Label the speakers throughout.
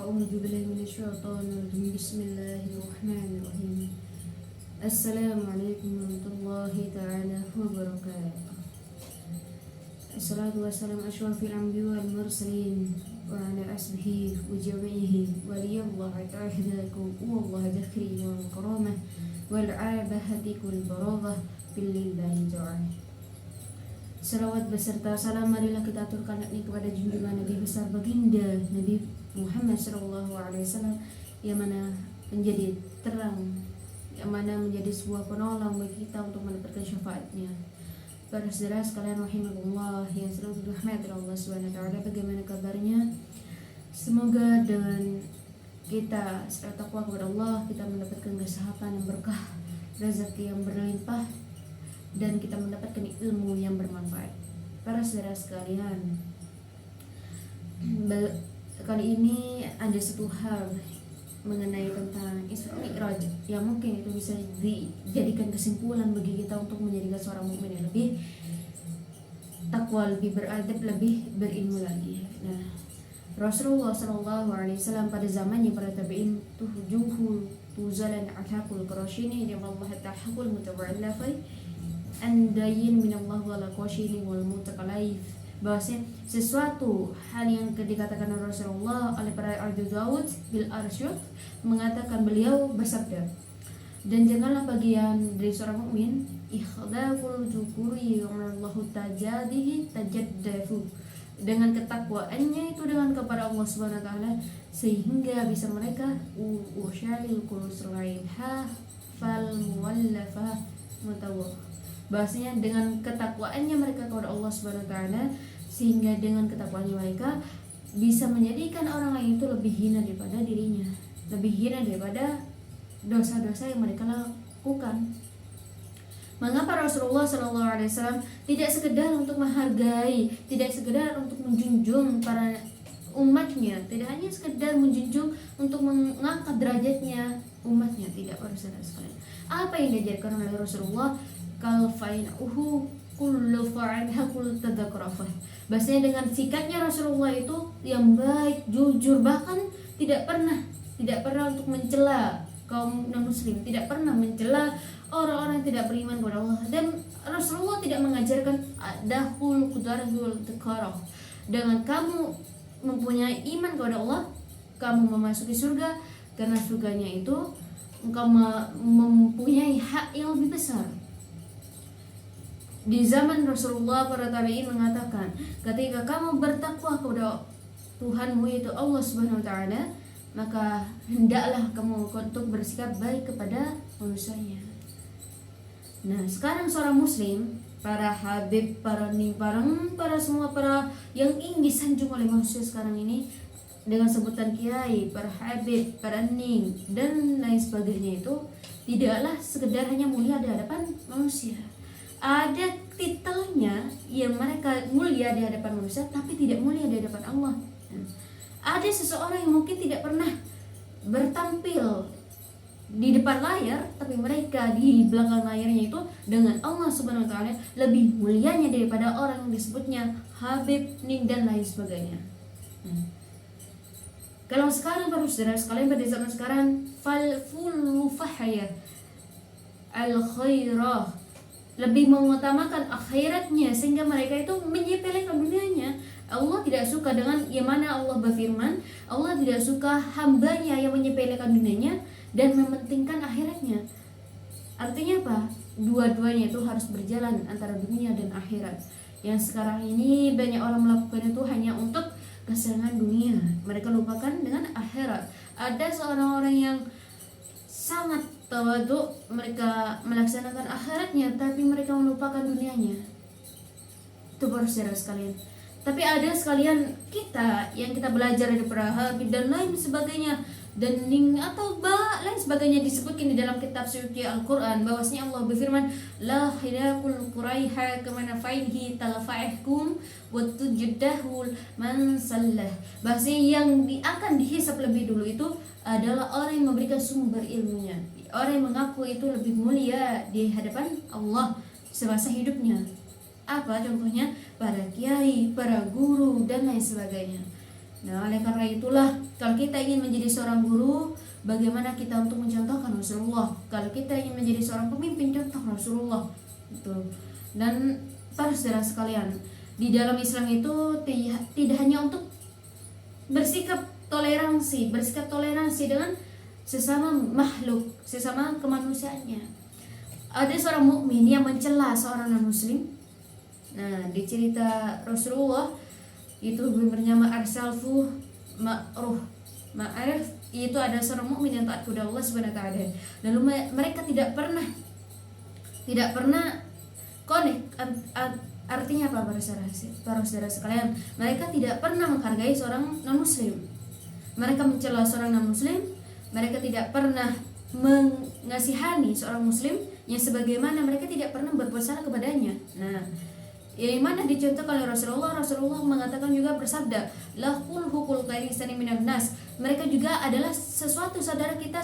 Speaker 1: أعوذ بالله من الشيطان الرجيم بسم الله الرحمن الرحيم السلام عليكم ورحمة الله تعالى وبركاته الصلاة والسلام أشرف الأنبياء والمرسلين وعلى أصحابه وجميعه ولي الله تعالى والله ذكري والكرامة والعابة والبراغة بالله تعالى. Salawat beserta salam marilah kita aturkan ini kepada junjungan Nabi besar baginda Nabi Muhammad SAW yang mana menjadi terang, yang mana menjadi sebuah penolong bagi kita untuk mendapatkan syafaatnya. Para saudara sekalian rahimakumullah yang selalu dirahmati Allah Subhanahu wa taala, bagaimana kabarnya? Semoga dengan kita secara takwa kepada Allah kita mendapatkan kesehatan yang berkah, rezeki yang berlimpah, dan kita mendapatkan ilmu yang bermanfaat. Para saudara sekalian, kali ini ada satu hal mengenai tentang Isra Mi'raj yang mungkin itu bisa dijadikan kesimpulan bagi kita untuk menjadikan seorang mukmin yang lebih takwa, lebih beradab, lebih berilmu lagi. Nah, Rasulullah SAW pada zamannya para tabi'in tuhjuhu tuzalan ahlakul qarashini ya Allah tahakul mutawallafai andayin minallah wala qashini wal mutaqalaif, bahwasanya sesuatu hal yang dikatakan Rasulullah oleh para Abu Daud bil Arsyad, mengatakan beliau bersabda, dan janganlah bagian dari seorang mukmin ikhdaful dzukuri Allahu tajadihi tajaddafu, dengan ketakwaannya itu dengan kepada Allah Subhanahu wa taala sehingga bisa mereka usyalil qulsrainha fal muwallafa mutawah, bahasanya dengan ketakwaannya mereka kepada Allah Subhanahu wa taala sehingga dengan ketakwaannya mereka bisa menjadikan orang lain itu lebih hina daripada dirinya, lebih hina daripada dosa-dosa yang mereka lakukan. Mengapa Rasulullah SAW tidak sekedar untuk menghargai, tidak sekedar untuk menjunjung para umatnya, tidak hanya sekedar menjunjung untuk mengangkat derajatnya umatnya, tidak, para saudara sekalian. Apa yang diajarkan oleh Rasulullah? Kal fa'inahu kullu fa'inha kullu tadakrafah, bahasanya dengan sikapnya Rasulullah itu yang baik, jujur, bahkan tidak pernah untuk mencela kaum non muslim, tidak pernah mencela orang-orang yang tidak beriman kepada Allah, dan Rasulullah tidak mengajarkan dahul qudarul takarah, dengan kamu mempunyai iman kepada Allah kamu memasuki surga, karena surganya itu engkau mempunyai hak yang lebih besar. Di zaman Rasulullah para tabi'in mengatakan, ketika kamu bertakwa kepada Tuhanmu yaitu Allah Subhanahu wa taala, maka hendaklah kamu untuk bersikap baik kepada manusianya. Nah, sekarang seorang muslim, para habib, para nimparang, para semua para yang ingin disanjung oleh manusia sekarang ini dengan sebutan kiai, para habib, para ning dan lain sebagainya, itu tidaklah sekedar hanya mulia di hadapan manusia. Ada titelnya yang mereka mulia di hadapan manusia tapi tidak mulia di hadapan Allah. Ada seseorang yang mungkin tidak pernah bertampil di depan layar, tapi mereka di belakang layarnya itu dengan Allah Subhanahu wa taala lebih mulianya daripada orang yang disebutnya habib, ning dan lain sebagainya. Kalau sekarang para saudara sekalian, pada zaman sekarang fal fulu fahaya al khairah, lebih mengutamakan akhiratnya sehingga mereka itu menyepelekan dunianya. Allah tidak suka dengan yang mana Allah berfirman, Allah tidak suka hambanya yang menyepelekan dunianya dan mementingkan akhiratnya. Artinya apa? Dua-duanya itu harus berjalan antara dunia dan akhirat. Yang sekarang ini banyak orang melakukan itu hanya untuk kesenangan dunia, mereka lupakan dengan akhirat. Ada seorang orang yang sangat tawadhu, mereka melaksanakan akhiratnya tapi mereka melupakan dunianya. Itu baru saudara sekalian. Tapi ada sekalian kita yang kita belajar dari para habib dan lain sebagainya, dan ning atau lain sebagainya disebutkan di dalam kitab suci Al-Quran, bahwasanya Allah berfirman, la khilaqul quraiha kama nafaihi talafa'ihkum wa tujdahul man sallah, bahwasanya yang akan dihisab lebih dulu itu adalah orang yang memberikan sumber ilmunya, orang yang mengaku itu lebih mulia di hadapan Allah semasa hidupnya. Apa contohnya? Para kiai, para guru dan lain sebagainya. Nah, oleh karena itulah kalau kita ingin menjadi seorang guru, bagaimana kita untuk mencontohkan Rasulullah. Kalau kita ingin menjadi seorang pemimpin, contoh Rasulullah. Gitu. Dan para saudara sekalian, di dalam Islam itu tidak hanya untuk bersikap toleransi dengan sesama makhluk, sesama kemanusiaannya. Ada seorang mukmin yang mencela seorang non muslim. Nah, di cerita Rasulullah itu bernama Arsalfu Ma'arif, itu ada seorang mukmin yang taat kepada Allah Subhanahu wa taala. Lalu mereka tidak pernah connect. Artinya apa para saudara sekalian? Mereka tidak pernah menghargai seorang non muslim. Mereka mencela seorang non muslim. Mereka tidak pernah mengasihani seorang muslim yang sebagaimana mereka tidak pernah berbuat salah kepadanya. Nah, yang mana dicontohkan oleh Rasulullah mengatakan juga bersabda, lahul hukul kairisani minan nas. Mereka juga adalah sesuatu saudara kita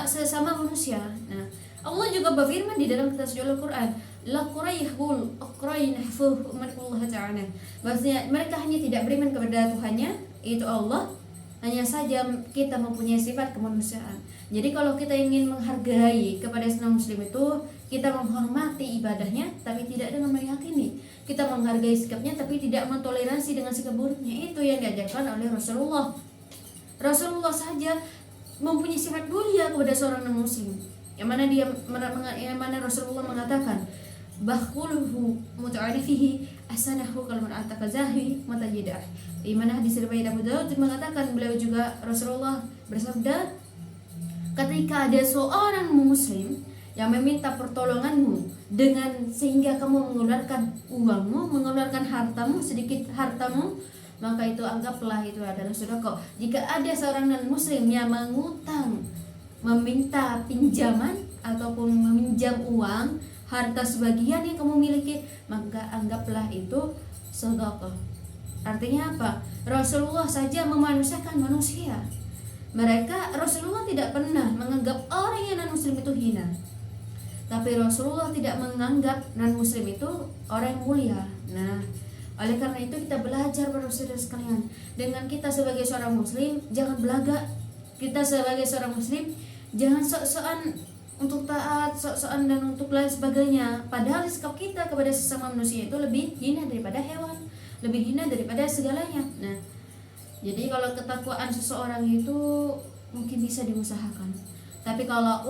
Speaker 1: sesama manusia. Nah, Allah juga berfirman di dalam kitab suci Al-Qur'an, la quraihul aqrainahfu umatullah ta'ala. Maksudnya mereka hanya tidak beriman kepada Tuhannya, itu Allah. Hanya saja kita mempunyai sifat kemanusiaan. Jadi kalau kita ingin menghargai kepada non muslim itu, kita menghormati ibadahnya tapi tidak dengan meyakini. Kita menghargai sikapnya tapi tidak mentoleransi dengan sikap buruknya. Itu yang diajarkan oleh Rasulullah. Rasulullah saja mempunyai sifat mulia kepada seorang non muslim. Yang mana Rasulullah mengatakan, bakhuluhu muta'arifihi asanahu kal mar'ata kazahi matajidah. Di mana hadis riwayat Abu Daud mengatakan, beliau juga Rasulullah bersabda, ketika ada seorang muslim yang meminta pertolonganmu dengan sehingga kamu mengeluarkan uangmu, mengeluarkan hartamu, sedikit hartamu, maka itu anggaplah itu adalah sedekah. Jika ada seorang non muslim yang mengutang, meminta pinjaman ataupun meminjam uang, harta sebagian yang kamu miliki, maka anggaplah itu sedekah. Artinya apa? Rasulullah saja memanusiakan manusia. Rasulullah tidak pernah menganggap orang yang non muslim itu hina. Tapi Rasulullah tidak menganggap non muslim itu orang yang mulia. Nah, oleh karena itu kita belajar para saudara sekalian, dengan kita sebagai seorang muslim jangan belaga. Kita sebagai seorang muslim jangan sok-sokan untuk taat, sok-sokan dan untuk lain sebagainya. Padahal sikap kita kepada sesama manusia itu lebih hina daripada hewan, lebih hina daripada segalanya. Nah, jadi kalau ketakwaan seseorang itu mungkin bisa diusahakan. Tapi kalau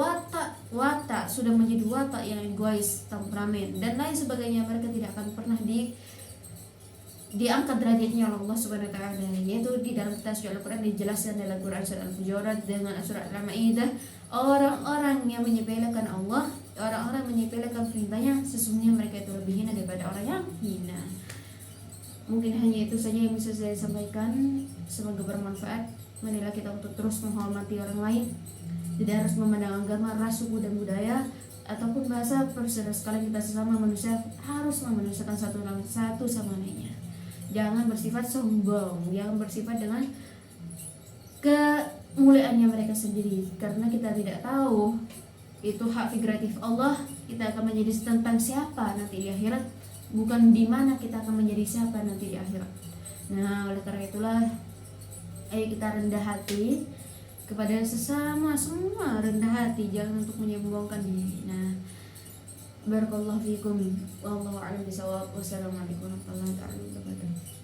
Speaker 1: watak sudah menjadi watak yang egois, temperamen dan lain sebagainya, mereka tidak akan pernah diangkat derajatnya oleh Allah Subhanahu wa taala. Yaitu di dalam kitab suci Al-Qur'an dijelaskan dalam Quran surat Al-Hujurat dengan surat Al-Maidah, orang-orang yang menyepelekan Allah, orang-orang menyepelekan perintahnya, sesungguhnya mereka itu lebih hina daripada orang yang hina. Mungkin hanya itu saja yang bisa saya sampaikan. Semoga bermanfaat. Marilah kita untuk terus menghormati orang lain. Tidak harus memandang agama, ras, suku dan budaya ataupun bahasa. Saudara sekalian, kita sesama manusia harus memanusiakan satu sama lainnya. Jangan bersifat sombong, jangan bersifat dengan kemuliaannya mereka sendiri, karena kita tidak tahu itu hak figratif Allah. Kita akan menjadi tentang siapa nanti di akhirat, bukan di mana kita akan menjadi siapa nanti di akhirat. Nah, oleh karena itulah, ayo kita rendah hati kepada sesama, semua rendah hati, jangan untuk menyombongkan diri. Nah, barakallahu fikum, wallahu a'lam bishawab. Wassalamualaikum warahmatullahi wabarakatuh.